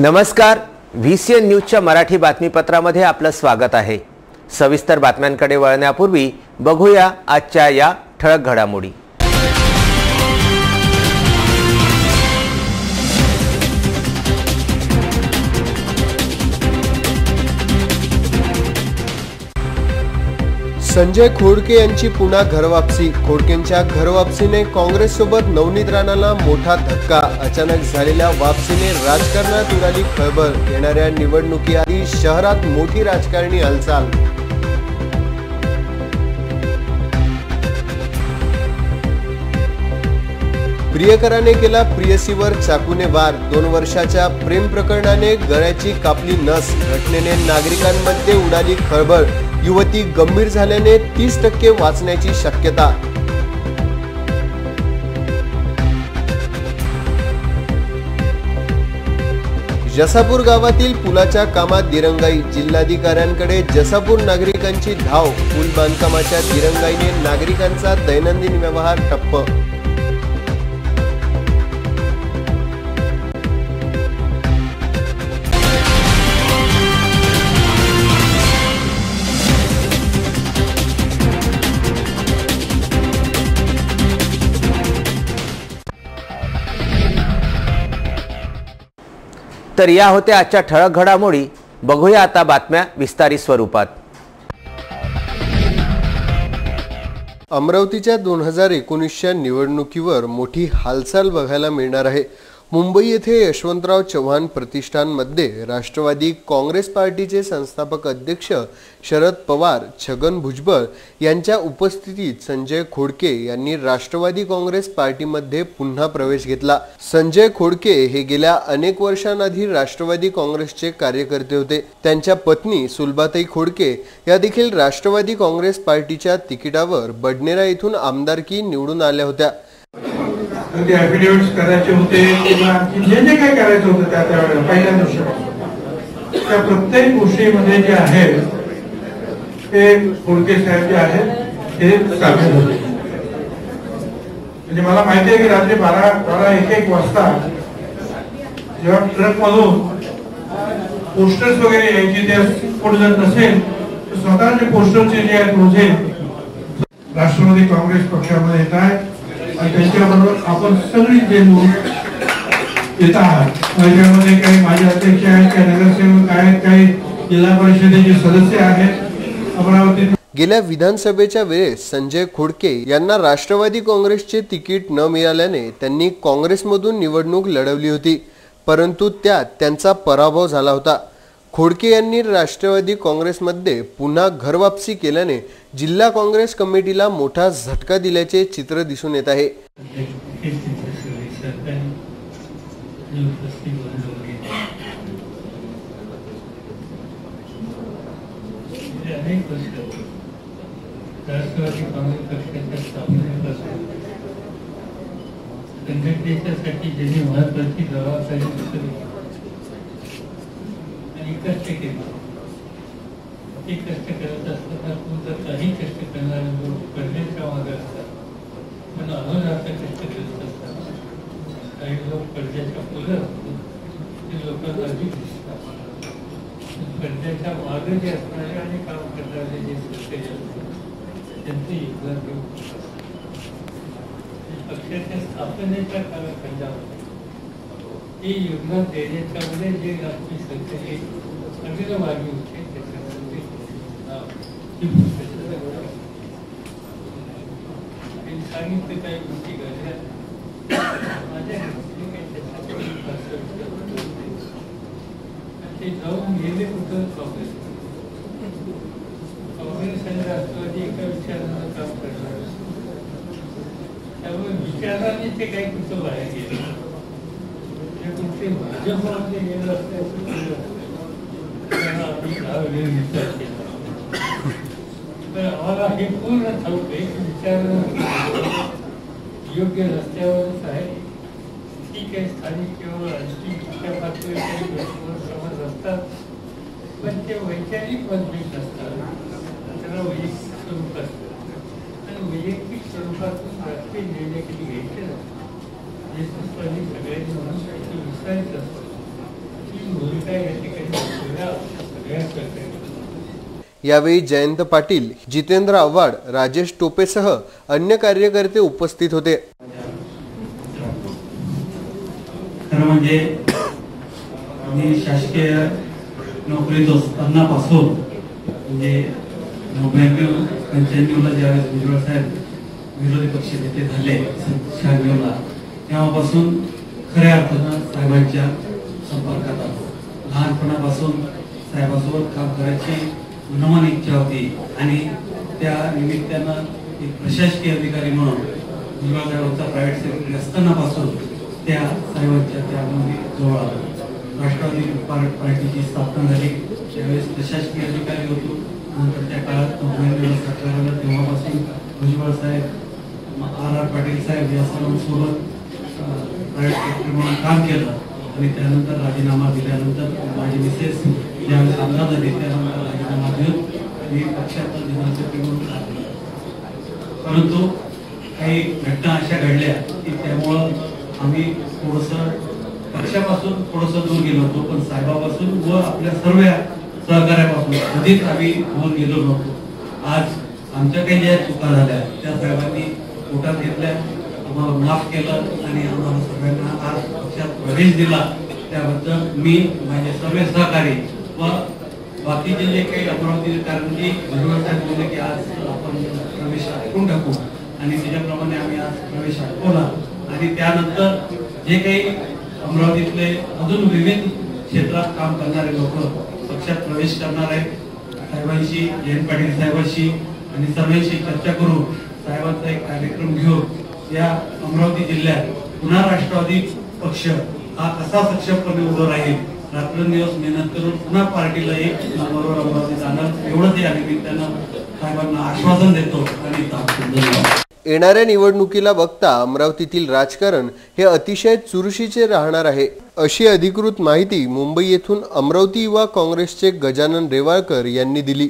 नमस्कार, VCN न्यूजच्या मराठी बातमीपत्रामध्ये आपलं स्वागत आहे। सविस्तर बातम्यांकडे वळण्यापूर्वी बघूया आजच्या या ठळक घडामोडी। संजय खोडके यांची पुन्हा घरवापसी। खोडकेंच्या घरवापसीने काँग्रेससोबत नवनीत राणाला मोठा धक्का। अचानक झालेल्या वापसीने राजकारणात उडाली खळबळ। येणाऱ्या निवडणुकीआधी शहरात मोठी राजकारणी हालचाल। प्रियकराने केला प्रियसीवर चाकूने वार। 2 वर्षाच्या प्रेम प्रकरणाने गळ्याची कापली नस। घटनेने नागरिकांमध्ये उडाली खळबळ। युवती गंभीर झाल्याने 30% वाचण्याची शक्यता। जसापूर गावातील पुलाच्या कामात दिरंगाई। जिल्हाधिकाऱ्यांकडे जसापूर नागरिकांची धाव। पूल बांधकामाच्या दिरंगाईने नागरिकांचा दैनंदिन व्यवहार ठप्प। तर या होत्या आजच्या ठळक घडामोडी। बघूया आता बातम्या विस्तारित स्वरूपात। अमरावतीच्या 2019च्या निवडणुकीवर मोठी हालचाल बघायला मिळणार आहे। मुंबई येथे यशवंतराव चव्हाण प्रतिष्ठानमध्ये राष्ट्रवादी काँग्रेस पार्टीचे संस्थापक अध्यक्ष शरद पवार, छगन भुजबळ यांच्या उपस्थितीत संजय खोडके यांनी राष्ट्रवादी काँग्रेस पार्टीमध्ये पुन्हा प्रवेश घेतला। संजय खोडके हे गेल्या अनेक वर्षांआधी राष्ट्रवादी काँग्रेसचे कार्यकर्ते होते। त्यांच्या पत्नी सुलभाताई खोडके या देखील राष्ट्रवादी काँग्रेस पार्टीच्या तिकिटावर बडनेरा येथून आमदारकी निवडून आल्या होत्या। ते ॲफिडेव्हिट्स करायचे होते किंवा जे काय करायचं होतं त्यावेळेला पहिल्या दिवसापासून त्या प्रत्येक गोष्टीमध्ये जे आहे ते खोडके साहेब जे आहेत ते सामील होते। म्हणजे मला माहिती आहे की रात्री 12-1 वाजता जेव्हा ट्रक मधून पोस्टर्स वगैरे यायची, ते कोण जर नसेल तर स्वतःचे पोस्टरचे जे आहेत रोजे राष्ट्रवादी काँग्रेस पक्षामध्ये येत आहेत आणि त्यांच्याबरोबर आपण सगळी जे लोक येत आहात, त्याच्यामध्ये काही माझे अध्यक्ष आहेत, काही नगरसेवक आहेत, काही जिल्हा परिषदेचे सदस्य आहेत अमरावती। गेल्या विधानसभेच्या वेळेस संजय खोडके यांना राष्ट्रवादी काँग्रेसचे तिकीट न मिळाल्याने त्यांनी काँग्रेसमधून निवडणूक लढवली होती, परंतु त्यात त्यांचा पराभव झाला होता। खोडके यांनी राष्ट्रवादी काँग्रेसमध्ये पुन्हा घरवापसी केल्याने जिल्हा काँग्रेस कमिटीला मोठा झटका दिल्याचे चित्र दिसून येत आहे। संघटनेसाठी ज्यांनी महत्वाची जबाबदारी कष्ट केले, ते कष्ट करत असताना तू जर काही कष्ट करणारे लोक पडद्याच्या मागे असतात, पण अहोरात्र कष्ट करत असतात। काही लोक पडद्याच्या पुढे असतात, ते लोक अधिक दिसतात। पडद्याच्या मागे जे असणारे आणि काम करणारे जे शेतकरी असतात त्यांचे योगदान घेऊ पक्षाच्या स्थापनेच्या कालखंडामध्ये हे योगदान देण्याच्यामध्ये जे आपली संख्या अगदी मागे होते त्याच्यामध्ये सांगितलं काही गोष्टी घडल्या माझ्या ते जाऊन गेले कुठं काँग्रेस आणि राष्ट्रवादी एका विचारानं काम करणार, त्यामुळे विचाराने ते काही कुठं बाहेर गेले। कुठे भाजपमध्ये गेलं असल्याचं आम्हाला हे पूर्ण ठाऊक आहे की विचार योग्य रस्त्यावरच आहे। ठीक आहे, स्थानिक किंवा राजकीय पातळीवर काही गोष्टीवर समज असतात, पण ते वैचारिक मतभेद नसतात, त्याला वैयक्तिक स्वरूप असतं आणि वैयक्तिक स्वरूपातून राजकीय निर्णय कधी घ्यायचे नसतात। सगळ्यांनी म्हणून विसरायचं असतं की भूमिका या ठिकाणी सगळ्याच करते. यावेळी जयंत पाटील, जितेंद्र आव्हाड, राजेश टोपेसह अन्य कार्यकर्ते उपस्थित होते. खरं म्हणजे मी शासकीय नोकरीत असताना पासून म्हणजे 99-95ला ज्यावेळेस भुजबळ साहेब विरोधी पक्ष नेते झाले 96ला, तेव्हापासून खऱ्या अर्थानं साहेबांच्या संपर्कात आलो. लहानपणापासून साहेबांसोबत काम करायची मनोमन इच्छा होती आणि त्या निमित्तानं एक प्रशासकीय अधिकारी म्हणून भुजबळ साहेबांचा प्रायव्हेट सेक्रेटरी असतानापासून त्या साहेबांच्या त्यामध्ये जवळ आलो. राष्ट्रवादी पार्टीची स्थापना झाली त्यावेळेस प्रशासकीय अधिकारी होतो. नंतरच्या काळात 1917ला तेव्हापासून भुजबळ साहेब, R.R. पाटील साहेब या सर्वांसोबत प्रायव्हेट सेक्रेटरी म्हणून काम केलं आणि त्यानंतर राजीनामा दिल्यानंतर माझी मिसेस ज्यावेळेस आमदार झाली त्यानंतर राजीनामा देऊन मी पक्षात जनरल सेक्रेटरी म्हणून लागलो. परंतु काही घटना अशा घडल्या की त्यामुळं आम्ही थोडंसं पक्षापासून थोडंसं दूर गेलो होतो, पण साहेबापासून व आपल्या सर्व सहकार्यापासून कधीच आम्ही दूर गेलो नव्हतो. आज आमच्या काही ज्या चुका झाल्या त्या साहेबांनी पोटात घेतल्या, आम्हाला माफ केलं आणि आम्हाला सगळ्यांना आज पक्षात प्रवेश दिला. त्याबद्दल मी माझे सर्व सहकारी व बाकीचे जे काही अमरावती, कारण की भुजबळ साहेब बोलले की आज आपण प्रवेश ऐकून टाकू आणि त्याच्याप्रमाणे आम्ही आज प्रवेश ऐकवला आणि त्यानंतर जे काही अमरावतीतले अजून विविध क्षेत्रात काम करणारे लोक पक्षात प्रवेश करणार आहेत, साहेबांशी, जयंत पाटील साहेबांशी आणि सर्वांशी चर्चा करून साहेबांचा एक कार्यक्रम घेऊन या अमरावती जिल्ह्यात पुन्हा राष्ट्रवादी पक्ष हा कसा सक्षमपणे उभं राहील, रात्रंदिवस मेहनत करून पुन्हा पार्टीला एक नंबरवर अमरावती जाणार एवढंच या निमित्तानं साहेबांना आश्वासन देतो आणि धन्यवाद. येणाऱ्या निवडणुकीला बघता अमरावतीतील राजकारण हे अतिशय चुरशीचे राहणार आहे, अशी अधिकृत माहिती मुंबई येथून अमरावती युवा काँग्रेसचे गजानन रेवाळकर यांनी दिली.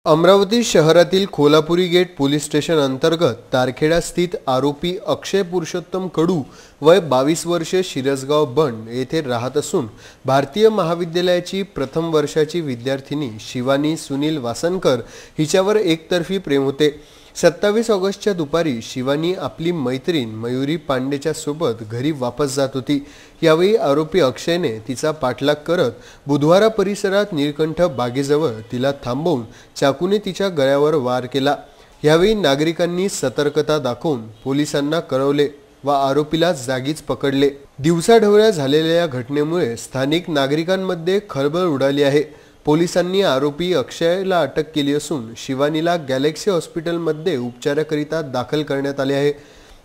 अमरावती शहरातील खोलापुरी गेट पोलीस स्टेशन अंतर्गत तारखेडा स्थित आरोपी अक्षय पुरुषोत्तम कडू वय 22 वर्षे शिरसगाव बंड येथे राहत असून भारतीय महाविद्यालयाची प्रथम वर्षाची विद्यार्थिनी शिवानी सुनील वासनकर हिच्यावर एकतर्फी प्रेम होते. 27 ऑगस्टच्या दुपारी शिवानी आपली मैत्रीण मयुरी पांडेच्या सोबत घरी वापस जात होती. यावेळी आरोपी अक्षयने तिचा पाठलाग करत बुधवारा परिसरात निळकंठ बागेजवळ तिला थांबवून चाकूने तिच्या गळ्यावर वार केला. यावेळी नागरिकांनी सतर्कता दाखवून पोलिसांना कळवले व आरोपीला जागीच पकडले. दिवसाढवळ्या झालेल्या या घटनेमुळे स्थानिक नागरिकांमध्ये खळबळ उडाली आहे. पोलिसांनी आरोपी अक्षयला अटक केली असून शिवानीला गॅलेक्सी हॉस्पिटलमध्ये उपचाराकरिता दाखल करण्यात आले आहे.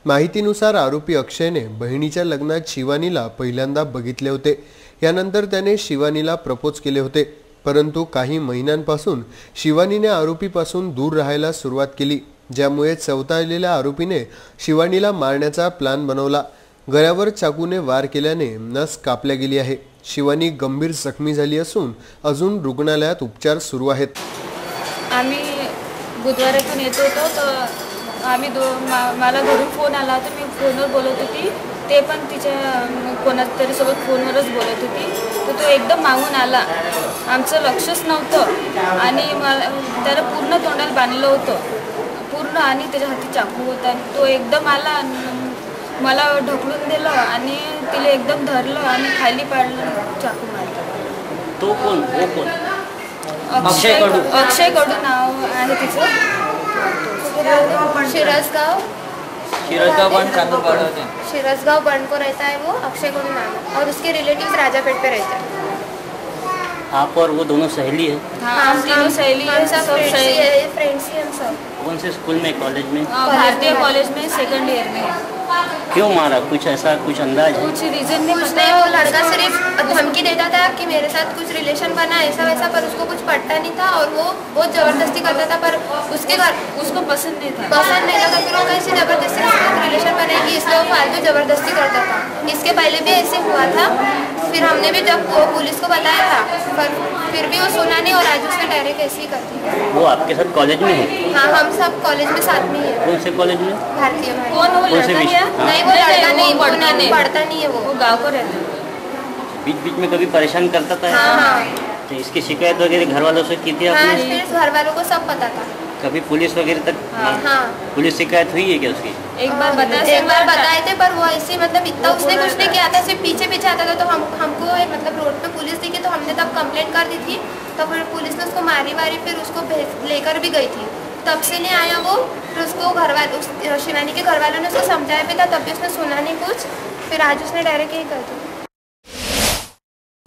माहितीनुसार आरोपी अक्षयने बहिणीच्या लग्नात शिवानीला पहिल्यांदा बघितले होते. यानंतर त्याने शिवानीला प्रपोज केले होते, परंतु काही महिन्यांपासून शिवानीने आरोपीपासून दूर राहायला सुरुवात केली, ज्यामुळे चवताळलेल्या आरोपीने शिवानीला मारण्याचा प्लॅन बनवला. गळ्यावर चाकूने वार केल्याने नस कापल्या गेली आहे. शिवानी गंभीर जखमी झाली असून अजून रुग्णालयात उपचार सुरू आहेत. आम्ही बुधवारातून येत होतो तर आम्ही मला घरून फोन आला तर मी फोनवर बोलत होती, ते पण तिच्या कोणातरी सोबत फोनवरच बोलत होती. तर तो एकदम मागून आला, आमचं लक्षच नव्हतं आणि त्याला पूर्ण तोंडाला बांधलं होतं पूर्ण आणि त्याच्या हाती चाकू होता. तो एकदम आला मला ढकलून दिलं आणि तिला एकदम धरलं आणि खाली पाडलं, चाकू मारलं. तो कोण? वो कोण? अक्षय कडू नाव आहे तिचं. शिरसगांव बंड को रहता है वो, अक्षय कडू नाम, और उसके रिलेटिव्स राजापेट पे रहते हैं. आप और वो दोनों सहेली है? हाँ, हम तीनों सहेली है, सब फ्रेंड्स ही हम सब. कौन से स्कूल में, कॉलेज में? भारतीय कॉलेज में सेकंड ईयर में. क्यों मारा? कुछ ऐसा कुछ अंदाज है? कुछ रीजन नहीं कुछ नहीं, वो लड़का सिर्फ धमकी देता था कि मेरे साथ कुछ रिलेशन बना ऐसा वैसा, पर उसको कुछ पटता नहीं था और वो बहुत जबरदस्ती करता था. पर उसके बाद उसको पसंद नहीं था तो फिर वो कैसे जबरदस्ती रिलेशन बनाएगी, इसलिए वो फालतू जबरदस्ती करता था. इसके पहले भी ऐसे हुआ था. फिर हमने भी जब पुलिस को बताया था पर फिर भी वो सुना नहीं और आज उसने डायरेक्ट ऐसे ही कर दिया. वो आपके साथ कॉलेज में है? हाँ, हम सब कॉलेज में साथ में है. कौन से कॉलेज में? भारतीय में. कौन? वो लड़का क्या? नहीं, वो लड़का नहीं, पढ़ता नहीं, पढ़ता नहीं है, वो गाँव को रहता है. बीच बीच में कभी परेशान करता था? हाँ। तो इसकी शिकायत वगैरह घर वालों से की थी हाँ, आपने? फिर घर वालों को सब पता था। कभी पुलिस वगैरह तक? हाँ। पुलिस शिकायत हुई है क्या उसकी? एक बार बताए थे, पर वो ऐसे मतलब इतना उसने कुछ नहीं किया था, सिर्फ पीछे पीछे आता था। तो हमको मतलब रोड पे पुलिस दिखी तो हमने तब कंप्लेंट कर दी थी। तो फिर पुलिस ने उसको मारी फिर उसको लेकर भी गई थी। तब से नहीं आया वो। फिर उसको शिवानी के घर वालों ने उसको समझाया भी था, तब भी उसने सुना नहीं कुछ। फिर आज उसने डायरेक्ट यही कर दिया।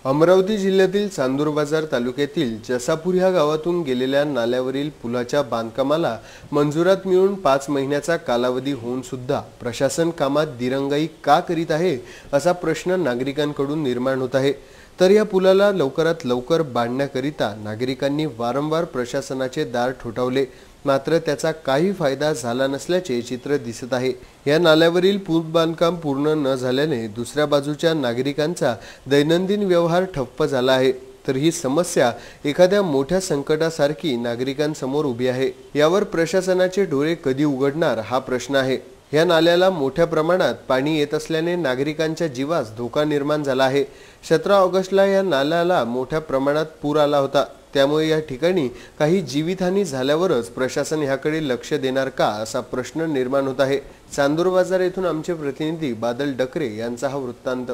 अमरावती जिल्ह्यातील चांदूर बाजार तालुक्यातील जसापूर ह्या गावातून गेलेल्या नाल्यावरील पुलाच्या बांधकामाला मंजुरात मिळून 5 महिन्याचा कालावधी होऊन सुद्धा प्रशासन कामात दिरंगाई का करीत आहे असा प्रश्न नागरिकांकडून निर्माण होत आहे। तर या पुलाला लवकरात लवकर बांधण्याकरिता नागरिकांनी वारंवार प्रशासनाचे दार ठोठावले, मात्र त्याचा काही फायदा झाला नसल्याचे चित्र दिसत आहे। या नाल्यावरील पूल बांधकाम पूर्ण न झाल्याने दुसऱ्या बाजूच्या नागरिकांचा दैनंदिन व्यवहार ठप्प झाला आहे। तर ही समस्या एखाद्या मोठ्या संकटासारखी नागरिकांसमोर उभी आहे। यावर प्रशासनाचे डोळे कधी उघडणार हा प्रश्न आहे। या नाल्याला मोठ्या प्रमाणात पाणी येत असल्याने नागरिकांच्या जीवास धोका निर्माण झाला आहे। 17 ऑगस्टला या नाल्याला मोठ्या प्रमाणात पूर आला होता, त्यामुळे या ठिकाणी काही जीवितहानी झाल्यावरच प्रशासन ह्याकडे लक्ष देणार का असा प्रश्न निर्माण होत आहे। चांदूर बाजार येथून आमचे प्रतिनिधी बादल डकरे यांचा हा वृत्तांत।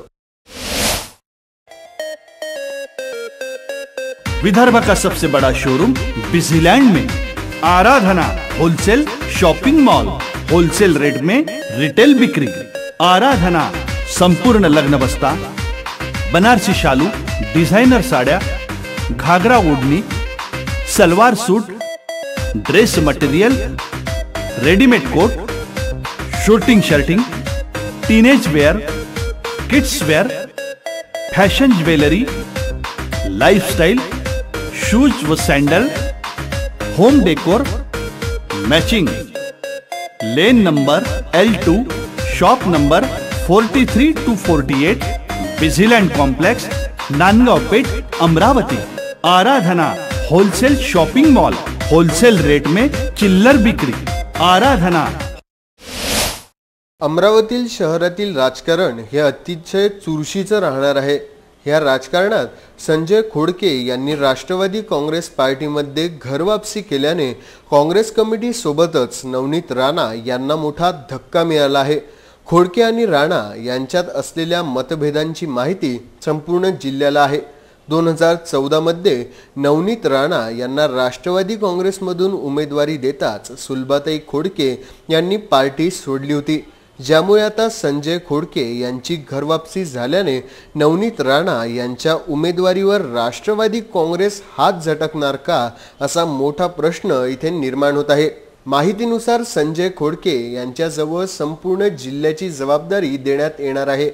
विदर्भ का सबसे बड़ा शोरूम बिजीलैंड में Aradhana wholesale shopping mall, wholesale rate में रिटेल बिक्री। आराधना संपूर्ण लग्न बस्ता, बनारसी शालू, डिजाइनर साड्या, ghagra odhni, salwar suit, dress material, readymade coat, shooting shirting, teenage wear, kids wear, fashion jewellery, lifestyle, shoes व sandal, home decor, matching. Lane number L2, shop number 43 to 48, Busyland complex, Nandgaon Peth, Amravati. Aradhana wholesale shopping mall, wholesale rate में चिल्लर बिक्री। आराधना। अमरावती शहरातील राजकारण हे अतिशय चुरशीचं राहणार आहे। या राजकारणात संजय खोडके यांनी राष्ट्रवादी काँग्रेस पार्टीमध्ये घरवापसी केल्याने काँग्रेस कमिटी सोबतच नवनीत राणा यांना मोठा धक्का मिळाला आहे। खोडके आणि राणा यांच्यात असलेल्या मतभेदांची माहिती संपूर्ण जिल्ह्याला आहे। 2014 मध्ये नवनीत राणा यांना राष्ट्रवादी काँग्रेसमधून उमेदवारी देताच सुलभाताई खोडके यांनी पार्टी सोडली होती, ज्यामुळे आता संजय खोडके यांची घरवापसी झाल्याने नवनीत राणा यांच्या उमेदवारीवर राष्ट्रवादी काँग्रेस हात झटकणार का असा मोठा प्रश्न इथे निर्माण होत आहे। माहितीनुसार संजय खोडके यांच्याजवळ संपूर्ण जिल्ह्याची जबाबदारी देण्यात येणार आहे।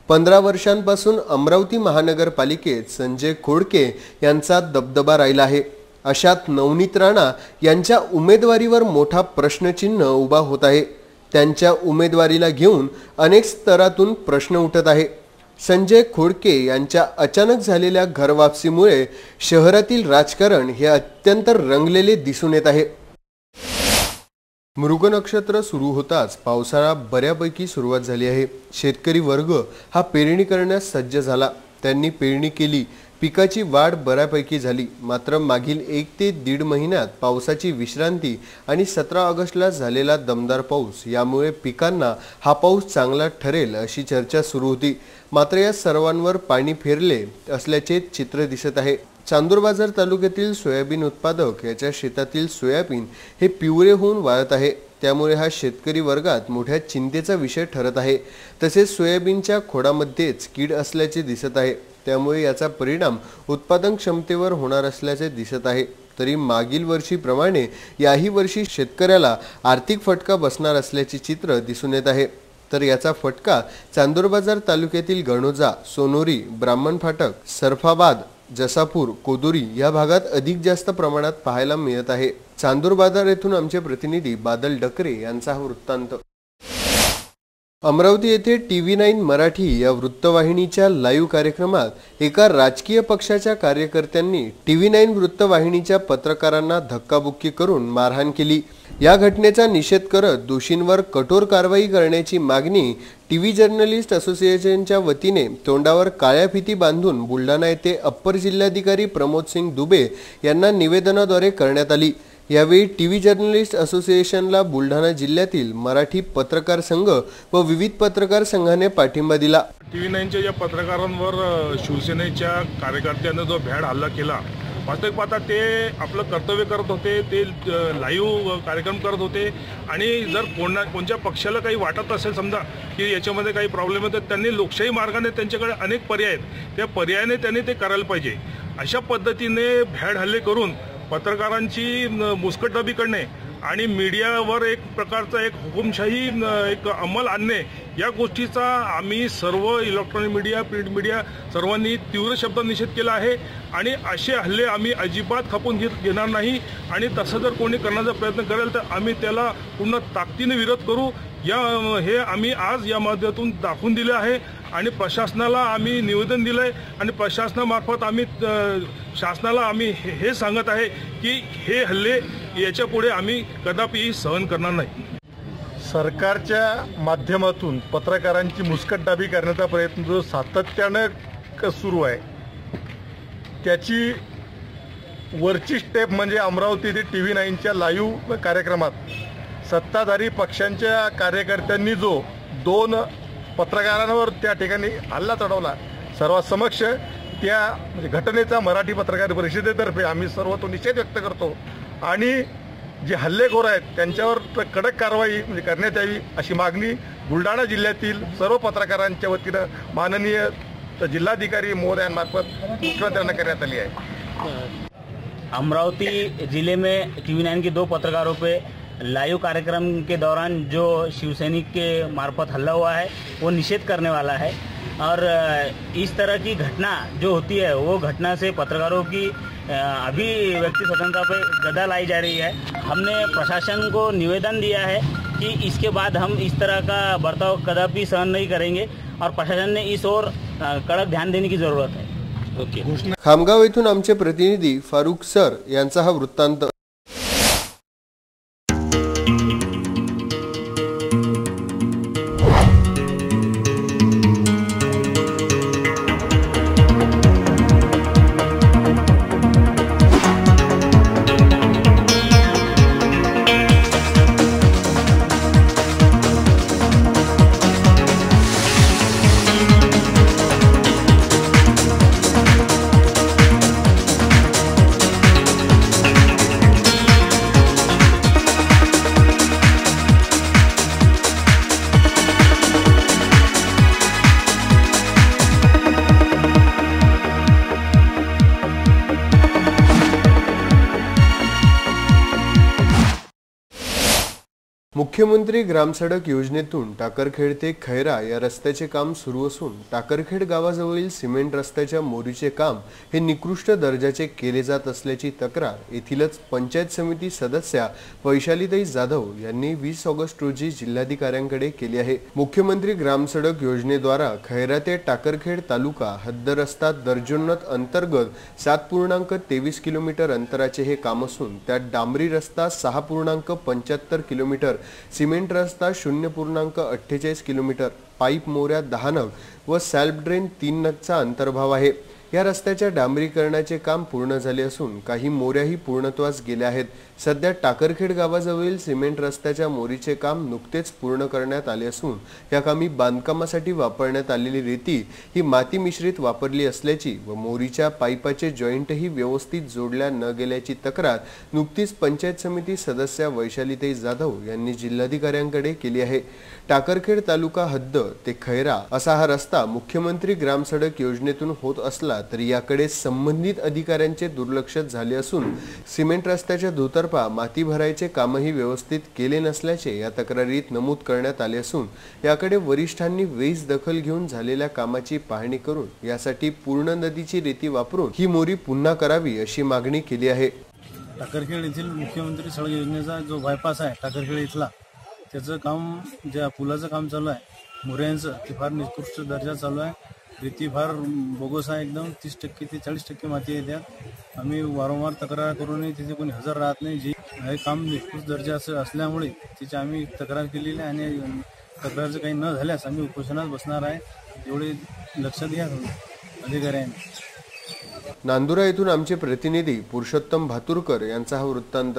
15 वर्षांपासून अमरावती महानगरपालिकेत संजय खोडके यांचा दबदबा राहिला आहे। अशात नवनीत राणा यांच्या उमेदवारीवर मोठा प्रश्नचिन्ह उभा होत आहे। त्यांच्या उमेदवारीला घेऊन अनेक स्तरातून प्रश्न उठत आहे। संजय खोडके यांच्या अचानक झालेल्या घरवापसीमुळे शहरातील राजकारण हे अत्यंत रंगलेले दिसून येत आहे। मृग नक्षत्र सुरू होताच पावसाळा बऱ्यापैकी सुरुवात झाली आहे। शेतकरी वर्ग हा पेरणी करण्यास सज्ज झाला, त्यांनी पेरणी केली, पिकाची वाढ बऱ्यापैकी झाली। मात्र मागील 1 ते 1.5 महिन्यात पावसाची विश्रांती आणि 17 ऑगस्टला झालेला दमदार पाऊस यामुळे पिकांना हा पाऊस चांगला ठरेल अशी चर्चा सुरू होती। मात्र या सर्वांवर पाणी फिरले असल्याचे चित्र दिसत आहे। चांदूर बाजार तालुक्यातील सोयाबीन उत्पादक याच्या शेतातील सोयाबीन हे पिवळे होऊन वाळत आहे, त्यामुळे हा शेतकरी वर्गात मोठ्या चिंतेचा विषय ठरत आहे। तसेच सोयाबीनच्या खोडामध्येच कीड असल्याचे दिसत आहे, त्यामुळे याचा परिणाम उत्पादन क्षमतेवर होणार असल्याचे दिसत आहे। तरी मागील वर्षीप्रमाणे याही वर्षी शेतकऱ्याला आर्थिक फटका बसणार असल्याचे चित्र दिसून येत आहे। तर याचा फटका चांदूर बाजार तालुक्यातील गणोजा, सोनोरी, ब्राह्मण फाटक, सरफाबाद, जसापूर, कोदोरी या भागात अधिक जास्त प्रमाणात पाहायला मिळत आहे। चांदूर बाजार येथून आमचे प्रतिनिधी बादल डकरे यांचा हा वृत्तांत। अमरावती येथे TV9 मराठी या वृत्तवाहिनीच्या लाईव्ह कार्यक्रमात एका राजकीय पक्षाच्या कार्यकर्त्यांनी TV9 वृत्तवाहिनीच्या पत्रकारांना धक्काबुक्की करून मारहाण केली। या घटनेचा निषेध करत दोषींवर कठोर कारवाई करण्याची मागणी टीव्ही जर्नलिस्ट असोसिएशनच्या वतीने तोंडावर काळ्या फिती बांधून बुलढाणा येथे अप्पर जिल्हाधिकारी प्रमोद सिंग दुबे यांना निवेदनाद्वारे करण्यात आली। यावेळी टीव्ही जर्नलिस्ट असोसिएशनला बुलढाणा जिल्ह्यातील मराठी पत्रकार संघ व विविध पत्रकार संघाने पाठिंबा दिला। टीव्ही 9च्या या पत्रकारांवर शिवसेनेच्या कार्यकर्त्यांनी जो भ्याड हल्ला केला, वास्तविक पाहता ते आपलं कर्तव्य करत होते, ते लाईव्ह कार्यक्रम करत होते आणि जर कोणत्या पक्षाला काही वाटत असेल समजा की याच्यामध्ये काही प्रॉब्लेम आहे तर त्यांनी लोकशाही मार्गाने त्यांच्याकडे अनेक पर्याय आहेत, त्या पर्यायाने त्यांनी ते करायला पाहिजे। अशा पद्धतीने भ्याड हल्ले करून पत्रकारांची मुस्कटदाबी करणे आणि मीडियावर एक प्रकारचा एक हुकुमशाही एक अंमल आणणे, या गोष्टीचा आम्ही सर्व इलेक्ट्रॉनिक मीडिया, प्रिंट मीडिया सर्वांनी तीव्र शब्दात निषेध केला आहे आणि असे हल्ले आम्ही अजिबात खपून घेणार नाही आणि तसं जर कोणी करण्याचा प्रयत्न करेल तर आम्ही त्याला पूर्ण ताकदीने विरोध करू। हे आम्ही आज या माध्यमातून दाखवून दिले आहे आणि प्रशासनाला आम्ही निवेदन दिलंय आणि प्रशासनामार्फत आम्ही शासनाला आम्ही हे सांगत आहे की हे हल्ले याच्या पुढे आम्ही कदापि सहन करणार नाही। सरकारच्या माध्यमातून पत्रकारांची मुस्कटदाबी करण्याचा प्रयत्न जो सातत्यानं सुरू आहे, त्याची वरची स्टेप म्हणजे अमरावती येथे टीव्ही 9च्या लाईव्ह कार्यक्रमात सत्ताधारी पक्षांच्या कार्यकर्त्यांनी जो 2 पत्रकारांवर त्या ठिकाणी हल्ला चढवला, सर्वांसमक्ष त्या घटनेचा मराठी पत्रकार परिषदेतर्फे आम्ही सर्व तो निषेध व्यक्त करतो आणि जे हल्लेखोर आहेत त्यांच्यावर कडक कारवाई करण्यात यावी अशी मागणी बुलढाणा जिल्ह्यातील सर्व पत्रकारांच्या वतीनं माननीय जिल्हाधिकारी महोदयांमार्फत मुख्यमंत्र्यांना करण्यात आली आहे। अमरावती जिले में टीवी 9 के 2 पत्रकारों पे लाइव कार्यक्रम के दौरान जो शिवसैनिक के मार्फत हल्ला हुआ है वो निषेध करने वाला है और इस तरह की घटना जो होती है वो घटना से पत्रकारों की अभी व्यक्ति स्वतंत्रता पे गदा लाई जा रही है। हमने प्रशासन को निवेदन दिया है कि इसके बाद हम इस तरह का बर्ताव कदापि सहन नहीं करेंगे और प्रशासन ने इस ओर कड़क ध्यान देने की जरूरत है। ओके। खामगाव येथून आमचे प्रतिनिधी फारुख सर यांचा हा वृत्तांत। मुख्यमंत्री ग्रामसडक योजनेतून टाकरखेड ते खैरा या रस्त्याचे काम सुरू असून टाकरखेड गावाजवळील सिमेंट रस्त्याच्या मोरीचे काम हे निकृष्ट दर्जाचे केले जात असल्याची तक्रार येथीलच पंचायत समिती सदस्या वैशालीताई जाधव यांनी 20 ऑगस्ट रोजी जिल्हाधिकाऱ्यांकडे केली आहे। मुख्यमंत्री ग्रामसडक योजनेद्वारा खैरा ते टाकरखेड तालुका हद्द रस्ता दर्जोन्नत अंतर्गत 7.23 किलोमीटर अंतराचे हे काम असून त्यात डांबरी रस्ता 6.75 किलोमीटर, सिमेंट रस्ता 0.48 किलोमीटर, पाईप मोऱ्या 10 नग व सॅल्फ ड्रेन 3 नगचा अंतर्भाव आहे। या रस्त्याच्या डांबरीकरणाचे काम पूर्ण झाले असून काही मोऱ्याही पूर्णत्वास गेल्या आहेत। सध्या टाकरखेड गावाजवळील सिमेंट रस्त्याच्या मोरीचे काम नुकतेच पूर्ण करण्यात आले असून या कामी बांधकामासाठी वापरण्यात आलेली रेती ही माती मिश्रित वापरली असल्याची व मोरीच्या पाईपाचे जॉईंटही व्यवस्थित जोडल्या न गेल्याची तक्रार नुकतीच पंचायत समिती सदस्या वैशालीताई जाधव यांनी जिल्हाधिकाऱ्यांकडे केली आहे। टाकरखेड तालुका हद्द ते खैरा असा हा रस्ता मुख्यमंत्री ग्रामसडक योजनेतून होत असला तरी याकडे संबंधित अधिकाऱ्यांचे दुर्लक्ष झाले असून सिमेंट रस्त्याच्या दुतर्फा माती भरायचे कामही व्यवस्थित केले नसल्याचे या तक्रारीत नमूद करण्यात आले असून याकडे वरिष्ठांनी वेळीच दखल घेऊन झालेल्या कामाची पाहणी करून यासाठी पूर्ण नदीची रेती वापरून ही मोरी पुन्हा करावी अशी मागणी केली आहे। टाकरखेड येथील मुख्यमंत्री सडक योजनेचा जो बायपास आहे टाकरखेड इथला, त्याचं काम ज्या पुलाचं काम चालू आहे मोऱ्यांचं, ते फार निकृष्ट दर्जा चालू आहे रेती फार बोगस आहे एकदम. 30% ते 40% माती आहे त्यात. आम्ही वारंवार तक्रार करूनही तिथे कोणी हजर राहत नाही. जे हे काम निकृष्ट दर्जाचं असल्यामुळे तिची आम्ही तक्रार केलेली आहे आणि तक्रारचं काही न झाल्यास आम्ही उपोषणात बसणार आहे. एवढे लक्षात घ्या अधिकाऱ्यांनी. नांदुरा येथून आमचे प्रतिनिधी पुरुषोत्तम भातुरकर यांचा हा वृत्तांत.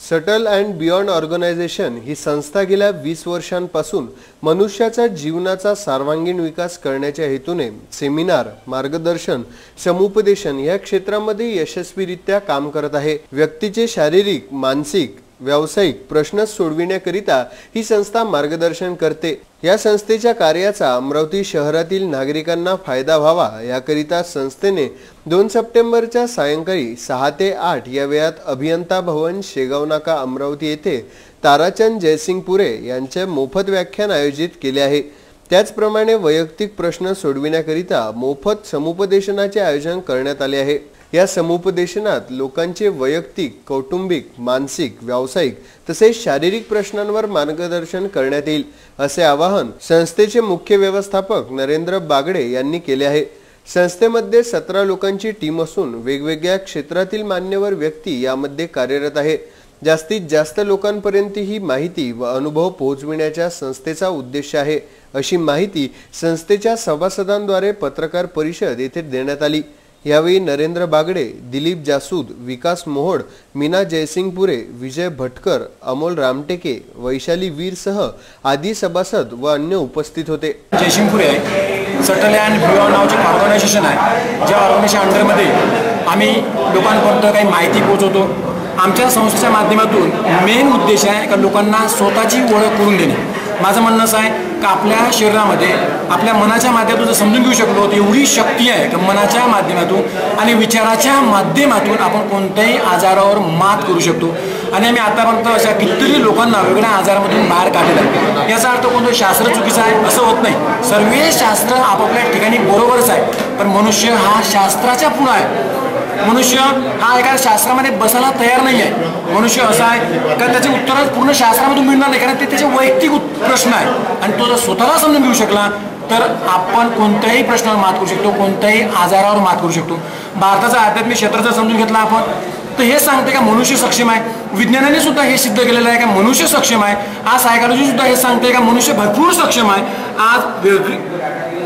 सटल अँड बियॉन्ड ऑर्गनायझेशन ही संस्था गेल्या 20 वर्षांपासून मनुष्याच्या जीवनाचा सर्वांगीण विकास करण्याच्या हेतूने सेमिनार, मार्गदर्शन, समुपदेशन या क्षेत्रामध्ये यशस्वीरित्या काम करत आहे. व्यक्तीचे शारीरिक, मानसिक, व्यावसायिक प्रश्न सोडविण्याकरिता ही संस्था मार्गदर्शन करते. या संस्थेच्या कार्याचा अमरावती शहरातील नागरिकांना फायदा व्हावा याकरिता संस्थेने 2 सप्टेंबरच्या सायंकाळी 6 ते 8 या वेळात अभियंता भवन, शेगाव नाका, अमरावती येथे ताराचंद जयसिंगपुरे यांचे मोफत व्याख्यान आयोजित केले आहे. त्याचप्रमाणे वैयक्तिक प्रश्न सोडविण्याकरिता मोफत समुपदेशनाचे आयोजन करण्यात आले आहे. या समुपदेशनात लोकांचे वैयक्तिक, कौटुंबिक, मानसिक, व्यावसायिक तसेच शारीरिक प्रश्नांवर मार्गदर्शन करण्यात येईल असे आवाहन संस्थेचे मुख्य व्यवस्थापक नरेंद्र बागडे यांनी केले आहे. संस्थेमध्ये 17 लोकांची टीम असून वेगवेगळ्या क्षेत्रातील मान्यवर व्यक्ती यामध्ये कार्यरत आहे. जास्तीत जास्त लोकांपर्यंत ही माहिती व अनुभव पोहोचविण्याचा संस्थेचा उद्देश आहे अशी माहिती संस्थेच्या सभासदांद्वारे पत्रकार परिषद येथे देण्यात आली. यावेळी नरेंद्र बागडे, दिलीप जासूद, विकास मोहोड, मीना जयसिंगपुरे, विजय भटकर, अमोल रामटेके, वैशाली वीरसह आदी सभासद व अन्य उपस्थित होते. जयसिंगपुरे आहे. सटल अँड बियॉन्ड नावाचे ऑर्गनायझेशन आहे. ज्या ऑर्गनायझेशन अंडरमध्ये आम्ही लोकांपर्यंत काही माहिती पोहोचवतो. आमच्या संस्थेच्या माध्यमातून मेन उद्देश आहे का लोकांना स्वतःची ओळख करून देणे. माझं म्हणणं असं आहे की आपल्या शरीरामध्ये आपल्या मनाच्या माध्यमातून जर समजून घेऊ शकलो तर एवढी शक्ती आहे की मनाच्या माध्यमातून आणि विचाराच्या माध्यमातून आपण कोणत्याही आजारावर मात करू शकतो. आणि आम्ही आतापर्यंत अशा कितीतरी लोकांना वेगळ्या आजारामधून बाहेर काढलेलं आहे. याचा अर्थ कोणतं शास्त्र चुकीचं आहे असं होत नाही. सर्व शास्त्र आपापल्या ठिकाणी बरोबरच आहे. पण मनुष्य हा शास्त्राच्या पुढे आहे. मनुष्य हा एका शास्त्रामध्ये बसायला तयार नाही आहे. मनुष्य असा आहे का त्याचे उत्तर पूर्ण शास्त्रामधून मिळणार नाही, कारण ते त्याचे वैयक्तिक प्रश्न आहे. आणि तो जर स्वतःला समजून घेऊ शकला तर आपण कोणत्याही प्रश्नावर मात करू शकतो, कोणत्याही आजारावर मात करू शकतो. भारताचा आध्यात्मिक क्षेत्र जर समजून घेतला आपण तर हे सांगते का मनुष्य सक्षम आहे. विज्ञानाने सुद्धा हे सिद्ध केलेलं आहे का मनुष्य सक्षम आहे. आज सायकॉलॉजी सुद्धा हे सांगते का मनुष्य भरपूर सक्षम आहे. आज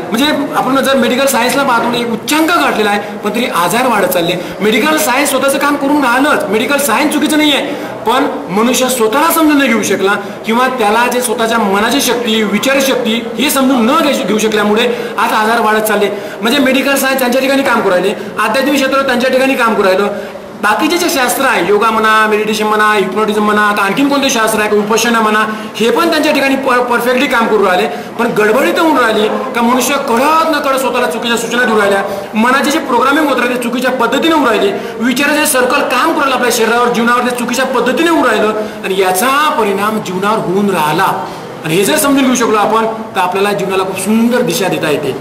म्हणजे आपण जर मेडिकल सायन्सला पाहतो एक उच्चांक गाठलेला आहे, पण तरी आजार वाढत चालले. मेडिकल सायन्स स्वतःचं काम करून राहिलंच. मेडिकल सायन्स चुकीचं नाही आहे, पण मनुष्य स्वतःला समजून नाही घेऊ शकला किंवा त्याला जे स्वतःच्या मनाची शक्ती, विचारशक्ती हे समजून न घेऊ शकल्यामुळे आज आजार वाढत चालले. म्हणजे मेडिकल सायन्स त्यांच्या ठिकाणी काम करू राहिले, आध्यात्मिक क्षेत्र त्यांच्या ठिकाणी काम करू राहिलं. बाकीचे जे शास्त्र आहे, योगा म्हणा, मेडिटेशन म्हणा, हिप्नोटिझम म्हणा, आता आणखीन कोणते शास्त्र आहे, विपश्यना म्हणा, हे पण त्यांच्या ठिकाणी परफेक्टली काम करू राहिले. पण गडबडीत होऊन राहिली का मनुष्य कळत न कळत स्वतःला चुकीच्या सूचना देऊ राहिल्या. मनाची जे प्रोग्रामिंग होत राहिले चुकीच्या पद्धतीने होऊ राहिली. विचाराचे सर्कल काम करू राहिलं आपल्या शरीरावर, जीवनावर ते चुकीच्या पद्धतीने होऊ राहिलं आणि याचा परिणाम जीवनावर होऊन राहिला. आणि हे जर समजून घेऊ शकलो आपण तर आपल्याला जीवनाला खूप सुंदर दिशा देता येते.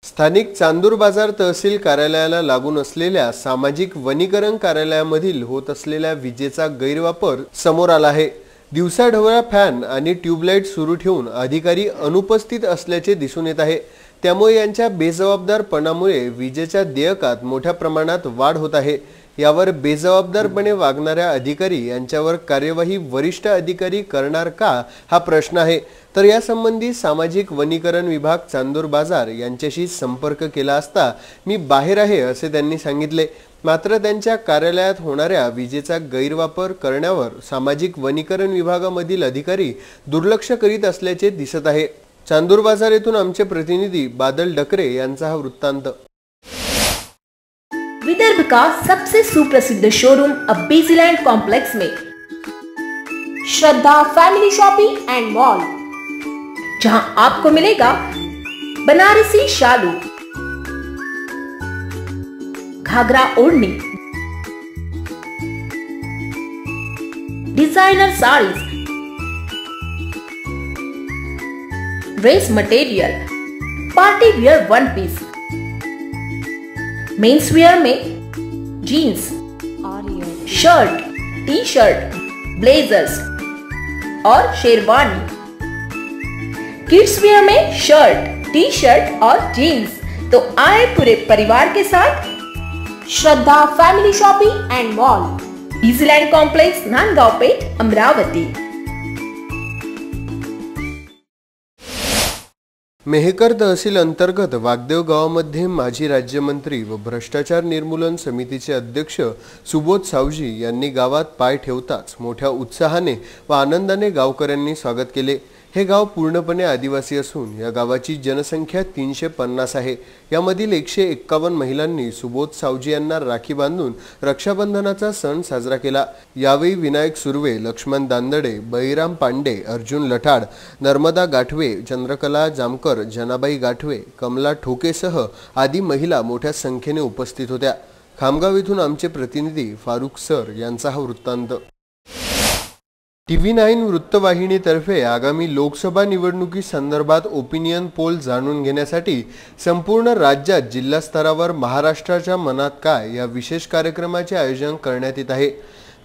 स्थानिक चांदूर बाजार तहसील कार्यालयाला लागून असलेल्या सामाजिक वनीकरण कार्यालयामधील होत असलेल्या विजेचा गैरवापर समोर आला आहे. दिवसाढवळ्या फॅन आणि ट्यूबलाईट सुरू ठेवून अधिकारी अनुपस्थित असल्याचे दिसून येत आहे. त्यामुळे यांच्या बेजबाबदारपणामुळे विजेच्या देयकात मोठ्या प्रमाणात वाढ होत आहे. यावर बेजबाबदारपणे वागणाऱ्या अधिकारी यांच्यावर कार्यवाही वरिष्ठ अधिकारी करणार का हा प्रश्न आहे. तर यासंबंधी सामाजिक वनीकरण विभाग चांदूर बाजार यांच्याशी संपर्क केला असता मी बाहेर आहे असे त्यांनी सांगितले. मात्र त्यांच्या कार्यालयात होणाऱ्या विजेचा गैरवापर करण्यावर सामाजिक वनीकरण विभागामधील अधिकारी दुर्लक्ष करीत असल्याचे दिसत आहे. चांदूर बाजार येथून आमचे प्रतिनिधी बादल डकरे यांचा हा वृत्तांत. विदर्भ का सबसे सुप्रसिद्ध शोरूम अब बीजीलैंड कॉम्प्लेक्स में Shraddha family shopping and mall, जहां आपको मिलेगा बनारसी शालू, ghagra odhni, designer saris, dress material, party wear one piece, men's wear में jeans, shirt, T shirt, blazers और शेरवानी, किड्स वियर में शर्ट, टी शर्ट और जीन्स। तो आए पूरे परिवार के साथ Shraddha family shopping and mall, Busyland complex, Nandgaon Peth, Amravati. Mehkar tehsil अंतर्गत वागदेव गावामध्ये माजी राज्यमंत्री व भ्रष्टाचार निर्मूलन समितीचे अध्यक्ष सुबोध सावजी यांनी गावात पाय ठेवताच मोठ्या उत्साहाने व आनंदाने गावकऱ्यांनी स्वागत केले। हे गाव पूर्णपणे आदिवासी असून या गावाची जनसंख्या 350 आहे। यामधील 151 महिलांनी सुबोध सावजी यांना राखी बांधून रक्षाबंधनाचा सण साजरा केला। यावेळी विनायक सुर्वे, लक्ष्मण दांदडे, बळीराम पांडे, अर्जुन लठाड, नर्मदा गाठवे, चंद्रकला जामकर, जनाबाई गाठवे, कमला ठोकेसह आदी महिला मोठ्या संख्येने उपस्थित होत्या। खामगाव येथून आमचे प्रतिनिधी फारुख सर यांचा हा वृत्तांत। TV9 वृत्तवाहिनीतर्फे आगामी लोकसभा निवडणुकी संदर्भात ओपिनियन पोल जाणून घेण्यासाठी संपूर्ण राज्यात जिल्हा स्तरावर महाराष्ट्राच्या मनात काय या विशेष कार्यक्रमाचे आयोजन करण्यात येत आहे।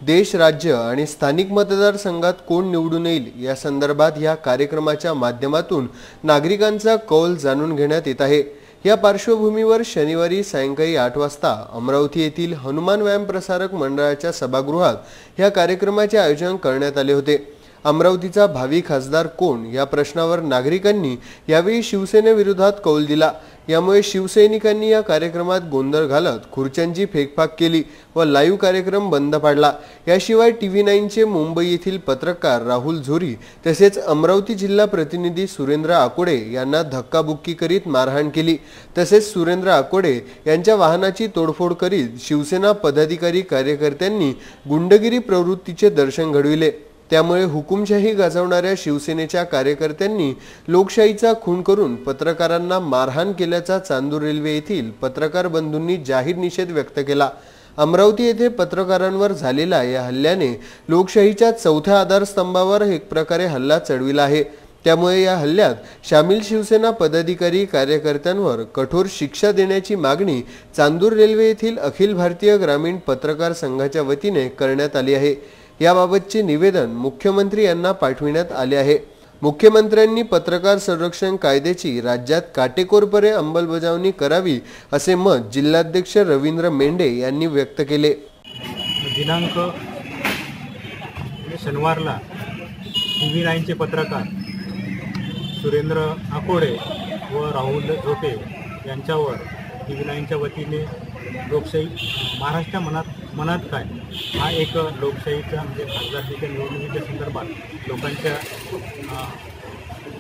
देश, राज्य आणि स्थानिक मतदारसंघात कोण निवडून येईल या संदर्भात या कार्यक्रमाच्या माध्यमातून नागरिकांचा कौल जाणून घेण्यात येत आहे। या पार्श्वभूमीवर शनिवारी सायंकाळी 8 वाजता अमरावती येथील हनुमान व्यायाम प्रसारक मंडळाच्या सभागृहात या कार्यक्रमाचे आयोजन करण्यात आले होते। अमरावतीचा भावी खासदार कोण या प्रश्नावर नागरिकांनी यावेळी शिवसेनेविरोधात कौल दिला। यामुळे शिवसैनिकांनी या कार्यक्रमात गोंधळ घालत खुर्च्यांची फेकफाक केली व लाईव्ह कार्यक्रम बंद पाडला। याशिवाय TV9चे मुंबई येथील पत्रकार राहुल झोरी तसेच अमरावती जिल्हा प्रतिनिधी सुरेंद्र आकोडे यांना धक्काबुक्की करीत मारहाण केली। तसेच सुरेंद्र आकोडे यांच्या वाहनाची तोडफोड करीत शिवसेना पदाधिकारी कार्यकर्त्यांनी गुंडगिरी प्रवृत्तीचे दर्शन घडविले। त्यामुळे हुकुमशाही गाजवणाऱ्या शिवसेनेच्या कार्यकर्त्यांनी लोकशाहीचा खून करून पत्रकारांना मारहाण केल्याचा चांदूर रेल्वे येथील पत्रकार बंधूंनी जाहीर निषेध व्यक्त केला। अमरावती येथे पत्रकारांवर झालेल्या या हल्ल्याने लोकशाहीच्या चौथ्या आधारस्तंभावर एक प्रकारे हल्ला चढविला आहे। त्यामुळे या हल्ल्यात शामिल शिवसेना पदाधिकारी कार्यकर्त्यांवर कठोर शिक्षा देण्याची मागणी चांदूर रेल्वे येथील अखिल भारतीय ग्रामीण पत्रकार संघाच्या वतीने करण्यात आली आहे। याबाबतचे निवेदन मुख्यमंत्री यांना पाठविण्यात आले आहे। मुख्यमंत्र्यांनी पत्रकार संरक्षण कायद्याची राज्यात काटेकोरपणे अंमलबजावणी करावी असे मत जिल्हाध्यक्ष रवींद्र मेंढे यांनी व्यक्त केले। दिनांक शनिवारला TV9चे पत्रकार सुरेंद्र आकोडे व राहुल झोटे यांच्यावर TV9च्या वतीने लोकशाही महाराष्ट्र मनात काय हा एक लोकशाहीचा म्हणजे खासदारकीच्या निवडणुकीच्या संदर्भात लोकांच्या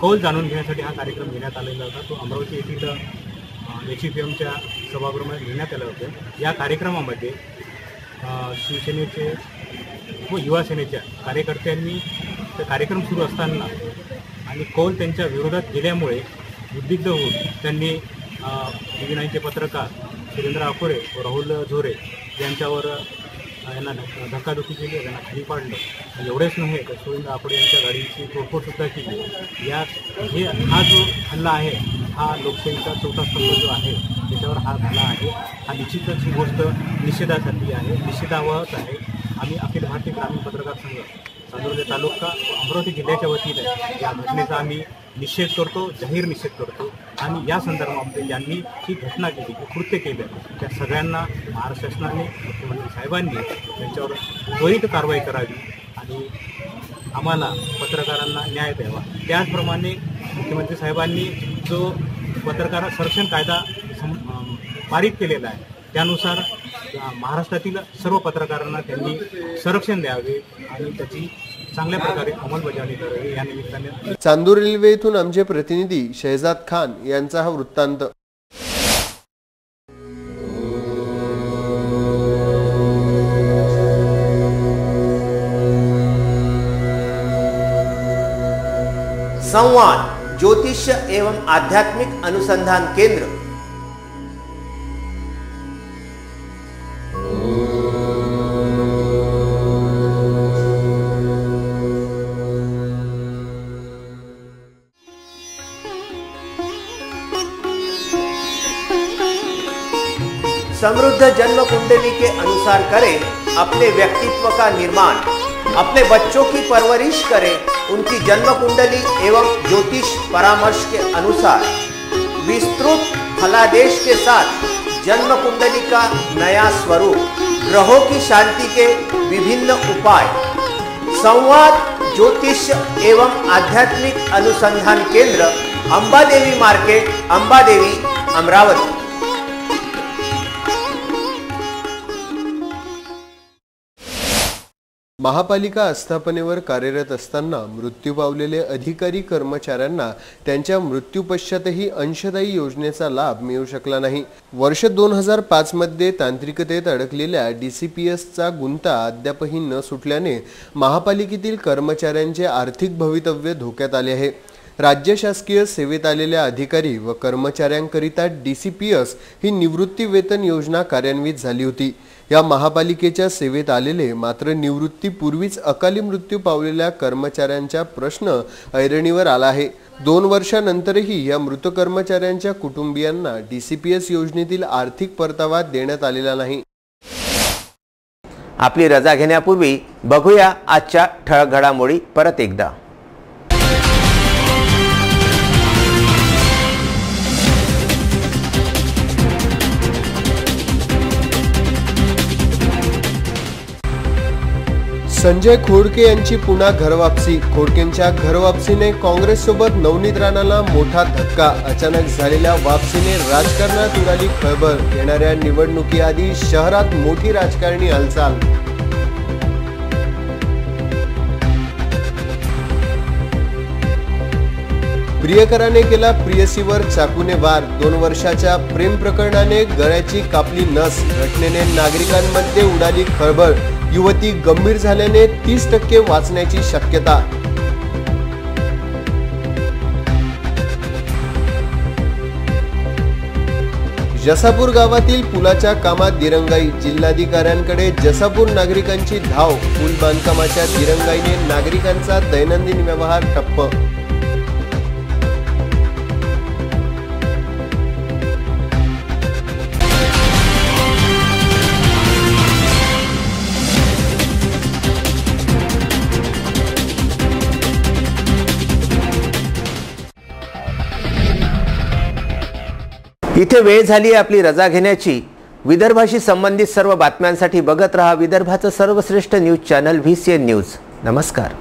कौल जाणून घेण्यासाठी हा कार्यक्रम घेण्यात आलेला होता। तो अमरावती येथील HFMच्या सभागृहामध्ये घेण्यात आला होता। या कार्यक्रमामध्ये शिवसेनेचे व युवासेनेच्या कार्यकर्त्यांनी तो कार्यक्रम सुरू असताना आणि कौल त्यांच्या विरोधात गेल्यामुळे उद्विग्न होऊन त्यांनी TV9चे पत्रकार सुरेंद्र आकोडे व राहुल झोरे यांच्यावर यांना धक्काधुक्की केली, त्यांना खाली पाडलं। एवढेच नव्हे तर सुरेंद्र आकोडे यांच्या गाडीची तोडफोडसुद्धा केली। हा जो हल्ला आहे हा लोकशाहीचा चौथा स्तंभ जो आहे त्याच्यावर हा हल्ला आहे। हा निश्चितच ही गोष्ट निषेधासाठी आहे, निषेधावहच आहे। आम्ही अखिल भारतीय ग्रामीण पत्रकार संघ चांदूर तालुका व अमरावती जिल्ह्याच्या वतीने या घटनेचा आम्ही निषेध करतो, जाहीर निषेध करतो। आणि या संदर्भामध्ये ज्यांनी ही घटना केली, हे कृत्य केलं, त्या सगळ्यांना महाराष्ट्र शासनाने, मुख्यमंत्री साहेबांनी त्यांच्यावर त्वरित कारवाई करावी आणि आम्हाला पत्रकारांना न्याय द्यावा। त्याचप्रमाणे मुख्यमंत्री साहेबांनी जो पत्रकार संरक्षण कायदा पारित केलेला आहे त्यानुसार महाराष्ट्रातील सर्व पत्रकारांना त्यांनी संरक्षण द्यावे आणि त्याची चांगल्या प्रकारे अंमलबजावणी करावी। या निमित्ताने चांदूर रेल्वे येथून आमचे प्रतिनिधी शहजाद खान यांचा हा वृत्तांत। संवाद ज्योतिष्य एवं आध्यात्मिक अनुसंधान केंद्र समृद्ध जन्म कुंडली के अनुसार करें अपने व्यक्तित्व का निर्माण, अपने बच्चों की परवरिश करें उनकी जन्म कुंडली एवं ज्योतिष परामर्श के अनुसार विस्तृत फलादेश के साथ जन्म कुंडली का नया स्वरूप, ग्रहों की शांति के विभिन्न उपाय, संवाद ज्योतिष एवं आध्यात्मिक अनुसंधान केंद्र, अंबादेवी मार्केट, अंबादेवी, अमरावती। महापालिका आस्थापनेवर कार्यरत असताना मृत्यू पावलेले अधिकारी कर्मचाऱ्यांना त्यांच्या मृत्यूपश्चातही अंशदायी योजनेचा लाभ मिळू शकला नाही। वर्ष 2005 मध्ये तांत्रिकतेत अडकलेल्या DCPSचा गुंता अद्यापही न सुटल्याने महापालिकेतील कर्मचाऱ्यांचे आर्थिक भवितव्य धोक्यात आले आहे। राज्य शासकीय सेवेत आलेल्या अधिकारी व कर्मचाऱ्यांकरिता DCPS ही निवृत्ती वेतन योजना कार्यान्वित झाली होती। या महापालिकेच्या सेवेत आलेले मात्र निवृत्तीपूर्वीच अकाली मृत्यू पावलेल्या कर्मचाऱ्यांचा प्रश्न ऐरणीवर आला आहे। 2 वर्षांनंतरही या मृत कर्मचाऱ्यांच्या कुटुंबियांना DCPS योजनेतील आर्थिक परतावा देण्यात आलेला नाही। आपली रजा घेण्यापूर्वी बघूया आजच्या ठळक घडामोडी परत एकदा। संजय खोडके यांची पुन्हा घरवापसी। खोडकेंच्या घरवापसीने काँग्रेससोबत नवनीत राणाला मोठा धक्का। अचानक झालेल्या वापसीने राजकारणात उडाली खळबळ। येणाऱ्या निवडणुकीआधी शहरात मोठी राजकारणी हालचाल। प्रियकराने केला प्रियसीवर चाकूने वार। 2 वर्षाच्या प्रेम प्रकरणाने गळ्याची कापली नस। घटनेने नागरिकांमध्ये उडाली खळबळ। युवती गंभीर झाल्याने 30% वाचण्याची शक्यता। जसापूर गावातील पुलाच्या कामात दिरंगाई। जिल्हाधिकाऱ्यांकडे जसापूर नागरिकांची धाव। पूल बांधकामाच्या दिरंगाईने नागरिकांचा दैनंदिन व्यवहार ठप्प। इथे वेळ झाली आपली रजा घेण्याची। विदर्भाशी संबंधित सर्व बातम्यांसाठी बघत रहा विदर्भाचं सर्वश्रेष्ठ न्यूज चॅनल VCN न्यूज। नमस्कार।